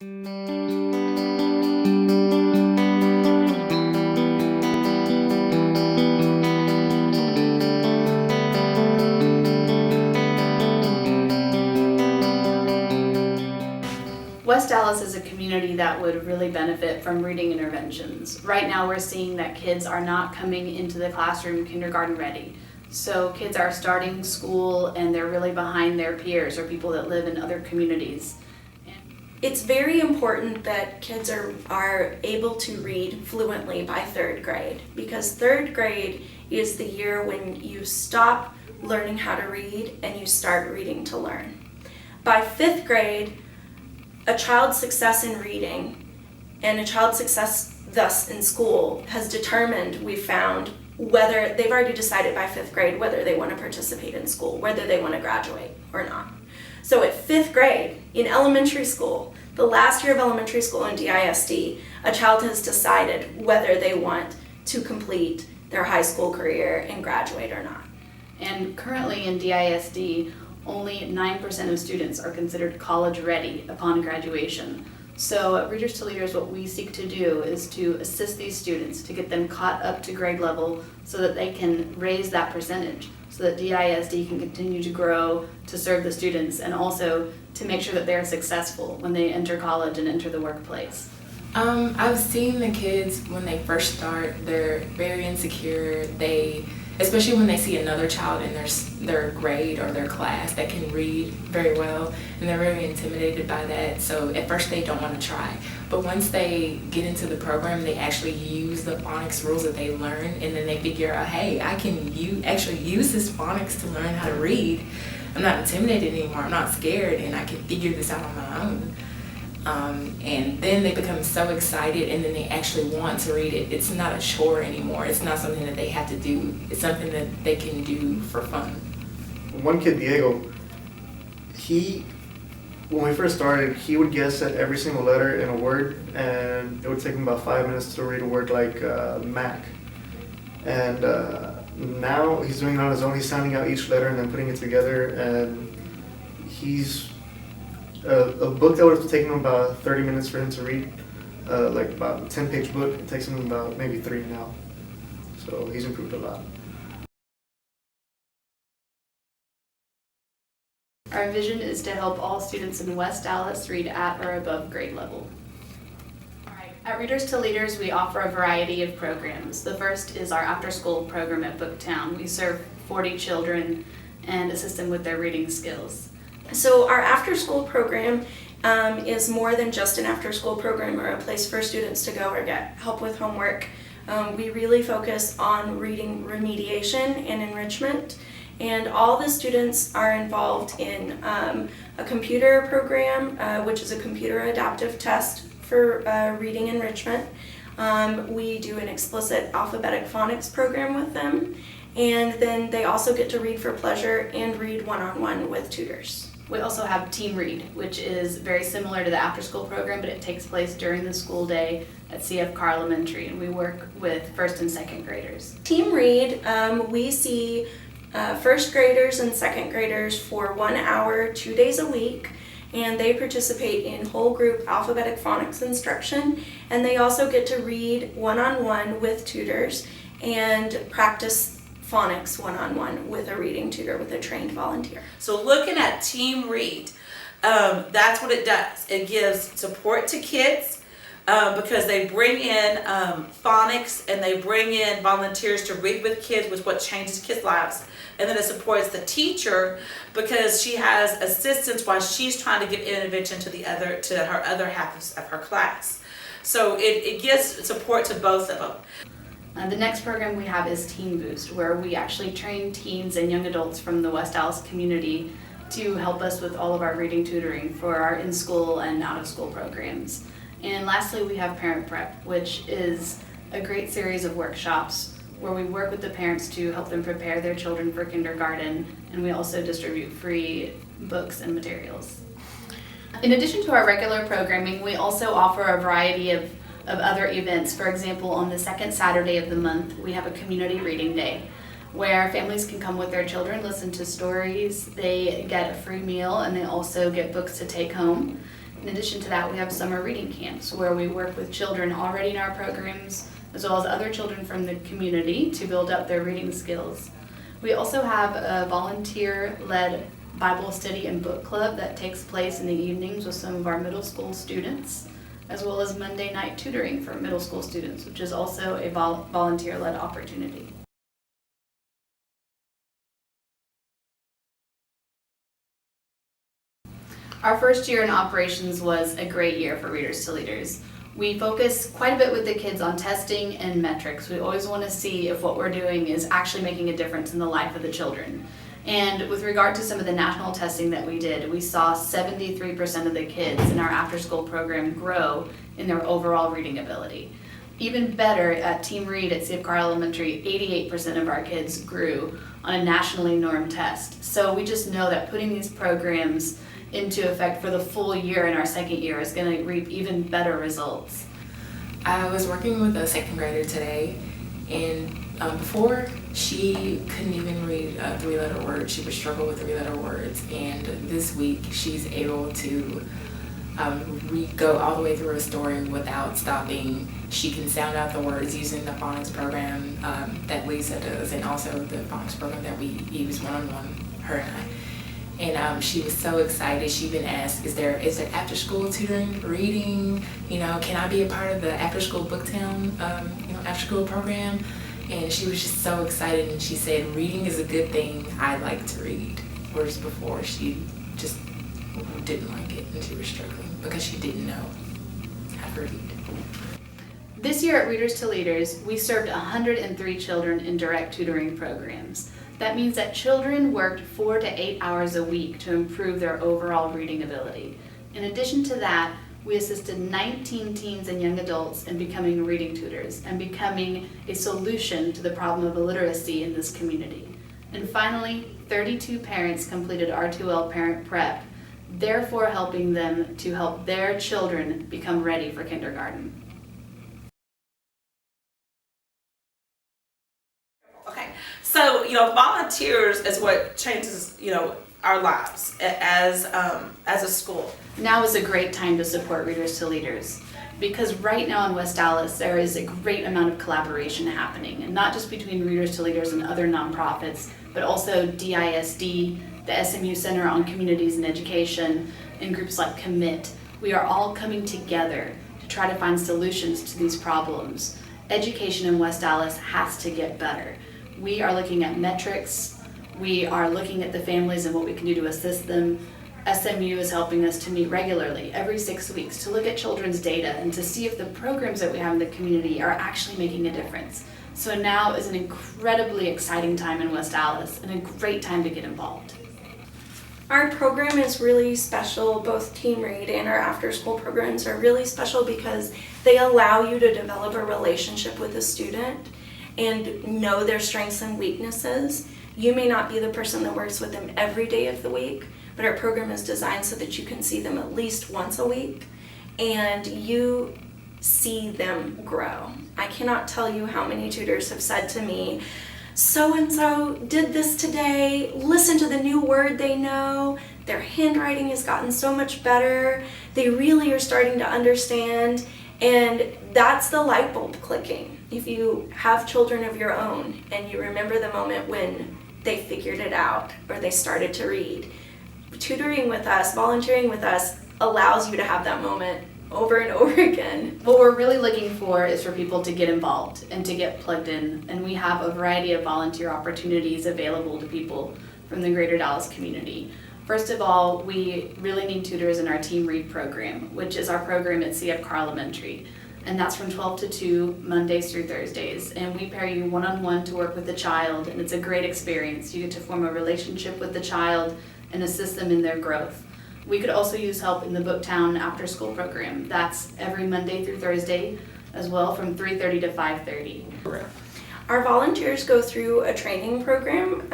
West Dallas is a community that would really benefit from reading interventions. Right now we're seeing that kids are not coming into the classroom kindergarten ready. So kids are starting school and they're really behind their peers or people that live in other communities. It's very important that kids are able to read fluently by third grade, because third grade is the year when you stop learning how to read and you start reading to learn. By fifth grade, a child's success in reading and a child's success thus in school has determined, we found, whether they've already decided by fifth grade whether they want to participate in school, whether they want to graduate or not. So at fifth grade, in elementary school, the last year of elementary school in DISD, a child has decided whether they want to complete their high school career and graduate or not. And currently in DISD, only 9% of students are considered college ready upon graduation. So at Readers to Leaders, what we seek to do is to assist these students to get them caught up to grade level so that they can raise that percentage, so that DISD can continue to grow to serve the students and also to make sure that they're successful when they enter college and enter the workplace. I've seen the kids when they first start, they're very insecure. Especially when they see another child in their grade or their class that can read very well, and they're very intimidated by that. So at first they don't want to try. But once they get into the program, they actually use the phonics rules that they learn, and then they figure out, hey, I can actually use this phonics to learn how to read. I'm not intimidated anymore, I'm not scared, and I can figure this out on my own. And then they become so excited, and then they actually want to read it. It's not a chore anymore. It's not something that they have to do. It's something that they can do for fun. One kid, Diego, when we first started, he would guess at every single letter in a word, and it would take him about 5 minutes to read a word like Mac. And now he's doing it on his own. He's sounding out each letter and then putting it together, and a book that would have taken him about 30 minutes for him to read, like about a 10-page book, it takes him about maybe 3 now. So he's improved a lot. Our vision is to help all students in West Dallas read at or above grade level. At Readers to Leaders, we offer a variety of programs. The first is our after-school program at Booktown. We serve 40 children and assist them with their reading skills. So our after-school program is more than just an after-school program or a place for students to go or get help with homework. We really focus on reading remediation and enrichment, and all the students are involved in a computer program, which is a computer adaptive test for reading enrichment. We do an explicit alphabetic phonics program with them, and then they also get to read for pleasure and read one-on-one with tutors. We also have Team Read, which is very similar to the after-school program, but it takes place during the school day at CF Carr Elementary, and we work with first and second graders. Team Read, we see first graders and second graders for 1 hour, 2 days a week, and they participate in whole group alphabetic phonics instruction, and they also get to read one-on-one with tutors and practice phonics one-on-one with a reading tutor, with a trained volunteer. So looking at Team Read, that's what it does. It gives support to kids because they bring in phonics and they bring in volunteers to read with kids, with what changes kids' lives. And then it supports the teacher because she has assistance while she's trying to give intervention to her other half of her class. So it gives support to both of them. The next program we have is Teen Boost, where we actually train teens and young adults from the West Dallas community to help us with all of our reading tutoring for our in-school and out-of-school programs. And lastly, we have Parent Prep, which is a great series of workshops where we work with the parents to help them prepare their children for kindergarten, and we also distribute free books and materials. In addition to our regular programming, we also offer a variety of other events. For example, on the second Saturday of the month, we have a community reading day where families can come with their children, listen to stories, they get a free meal, and they also get books to take home. In addition to that, we have summer reading camps where we work with children already in our programs, as well as other children from the community to build up their reading skills. We also have a volunteer-led Bible study and book club that takes place in the evenings with some of our middle school students, as well as Monday night tutoring for middle school students, which is also a volunteer-led opportunity. Our first year in operations was a great year for Readers to Leaders. We focus quite a bit with the kids on testing and metrics. We always want to see if what we're doing is actually making a difference in the life of the children. And with regard to some of the national testing that we did, we saw 73% of the kids in our after-school program grow in their overall reading ability. Even better, at Team Read at CF Carr Elementary, 88% of our kids grew on a nationally normed test. So we just know that putting these programs into effect for the full year in our second year is going to reap even better results. I was working with a second grader today, and before she couldn't even read a three-letter word. She would struggle with three-letter words, and this week she's able to go all the way through a story without stopping. She can sound out the words using the phonics program that Lisa does, and also the phonics program that we use one-on-one, her and I. And she was so excited. She even asked, is there after school tutoring, reading? Can I be a part of the after school Booktown, after school program? And she was just so excited, and she said, reading is a good thing. I like to read. Whereas before, she just didn't like it, and she was struggling because she didn't know how to read. This year at Readers to Leaders, we served 103 children in direct tutoring programs. That means that children worked 4 to 8 hours a week to improve their overall reading ability. In addition to that, we assisted 19 teens and young adults in becoming reading tutors and becoming a solution to the problem of illiteracy in this community. And finally, 32 parents completed R2L Parent Prep, therefore helping them to help their children become ready for kindergarten. So, volunteers is what changes, our lives as a school. Now is a great time to support Readers to Leaders, because right now in West Dallas there is a great amount of collaboration happening, and not just between Readers to Leaders and other nonprofits, but also DISD, the SMU Center on Communities and Education, and groups like Commit. We are all coming together to try to find solutions to these problems. Education in West Dallas has to get better. We are looking at metrics. We are looking at the families and what we can do to assist them. SMU is helping us to meet regularly, every 6 weeks, to look at children's data and to see if the programs that we have in the community are actually making a difference. So now is an incredibly exciting time in West Dallas and a great time to get involved. Our program is really special. Both Team Read and our after-school programs are really special because they allow you to develop a relationship with a student and know their strengths and weaknesses. You may not be the person that works with them every day of the week, but our program is designed so that you can see them at least once a week and you see them grow. I cannot tell you how many tutors have said to me, so-and-so did this today, listen to the new word they know, their handwriting has gotten so much better, they really are starting to understand, and that's the light bulb clicking. If you have children of your own and you remember the moment when they figured it out or they started to read, tutoring with us, volunteering with us allows you to have that moment over and over again. What we're really looking for is for people to get involved and to get plugged in, and we have a variety of volunteer opportunities available to people from the greater Dallas community. First of all, we really need tutors in our Team Read program, which is our program at CF Carr Elementary. And that's from 12 to 2, Mondays through Thursdays. And we pair you one-on-one to work with the child, and it's a great experience. You get to form a relationship with the child and assist them in their growth. We could also use help in the Booktown after-school program. That's every Monday through Thursday as well, from 3:30 to 5:30. Our volunteers go through a training program.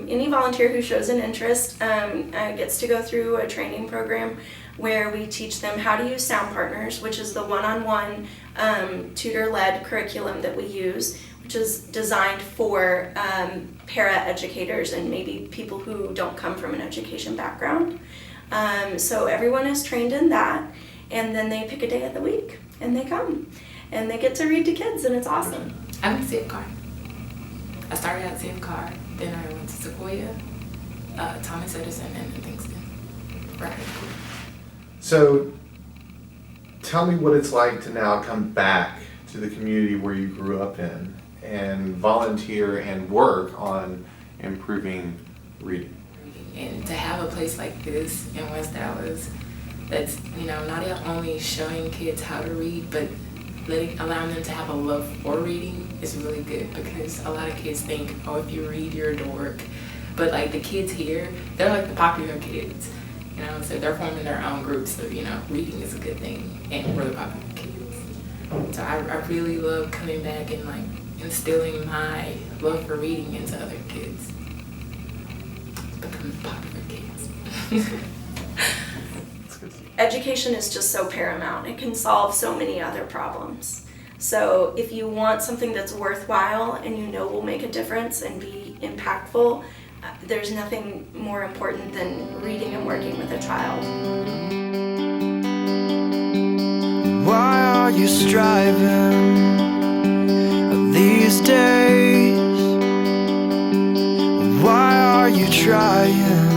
Any volunteer who shows an interest gets to go through a training program where we teach them how to use Sound Partners, which is the one-on-one tutor-led curriculum that we use, which is designed for para-educators and maybe people who don't come from an education background. So everyone is trained in that, and then they pick a day of the week and they come and they get to read to kids, and it's awesome. I went to CFCAR. I started at CFCAR, then I went to Sequoia, Thomas Edison, and then Kingston. Right. So, tell me what it's like to now come back to the community where you grew up in and volunteer and work on improving reading. And to have a place like this in West Dallas that's, not only showing kids how to read, but allowing them to have a love for reading is really good, because a lot of kids think, oh, if you read, you're a dork. But like the kids here, they're like the popular kids, so they're forming their own groups of, reading is a good thing, and we're the popular kids. So I really love coming back and like instilling my love for reading into other kids. Become the popular kids. Education is just so paramount. It can solve so many other problems. So if you want something that's worthwhile and will make a difference and be impactful, there's nothing more important than reading and working with a child. Why are you striving these days? Why are you trying